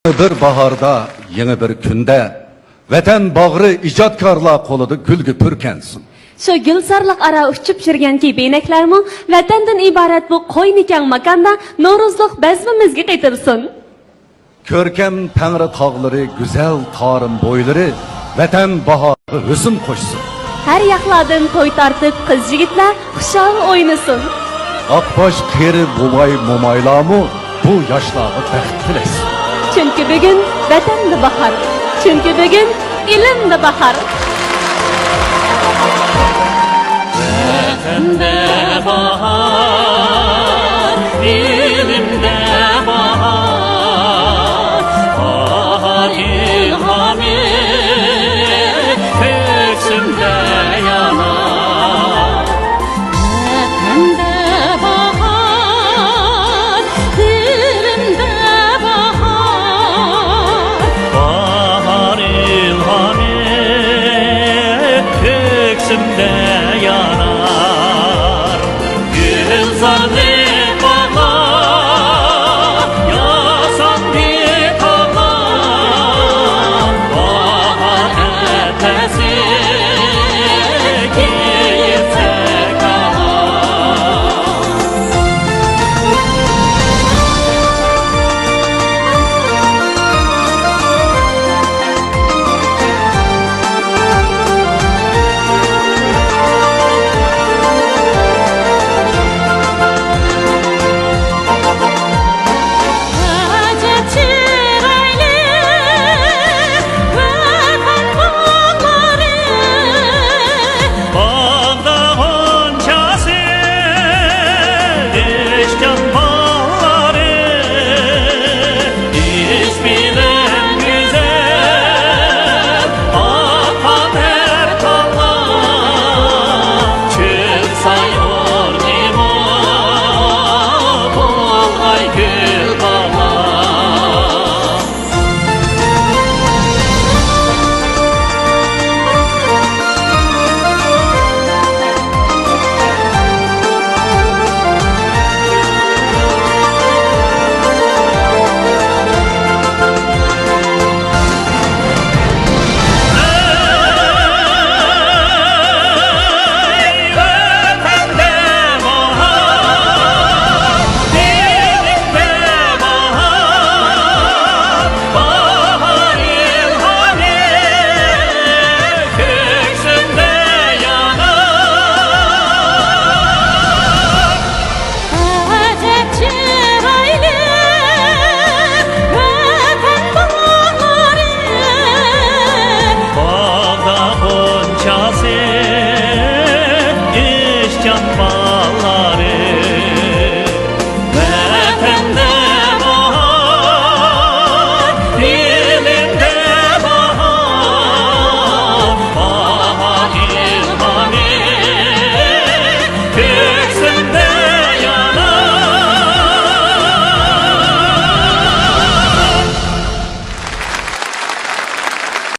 Bir baharda, yeni bir günde, vatan bağrı icatkarlar kolida gülgü pürkensin. Şu gülsarlık ara uçup jirgenki beyneklerimi vatandan ibaret bu koy nikah makanda Noruzluk bezmimizge qaytırsın. Körkem Tangri tağları, güzel tarım boyları, vatan baharı hüsn koşsun. Her yaklardan toy tartıp kız yigitler kuşağı oynasın. Akbaş keri bubay mumaylamı bu yaşlarda bəxt tilesin. Çünkü bugün vatan da bahar. Çünkü bugün ilim de bahar. Vatanda bahar, ilimde bahar, bahar ilhamı köksümde yanar. Vatanda bahar, ilimde bahar, bahar ilhamı köksümde yanar. Can bağlar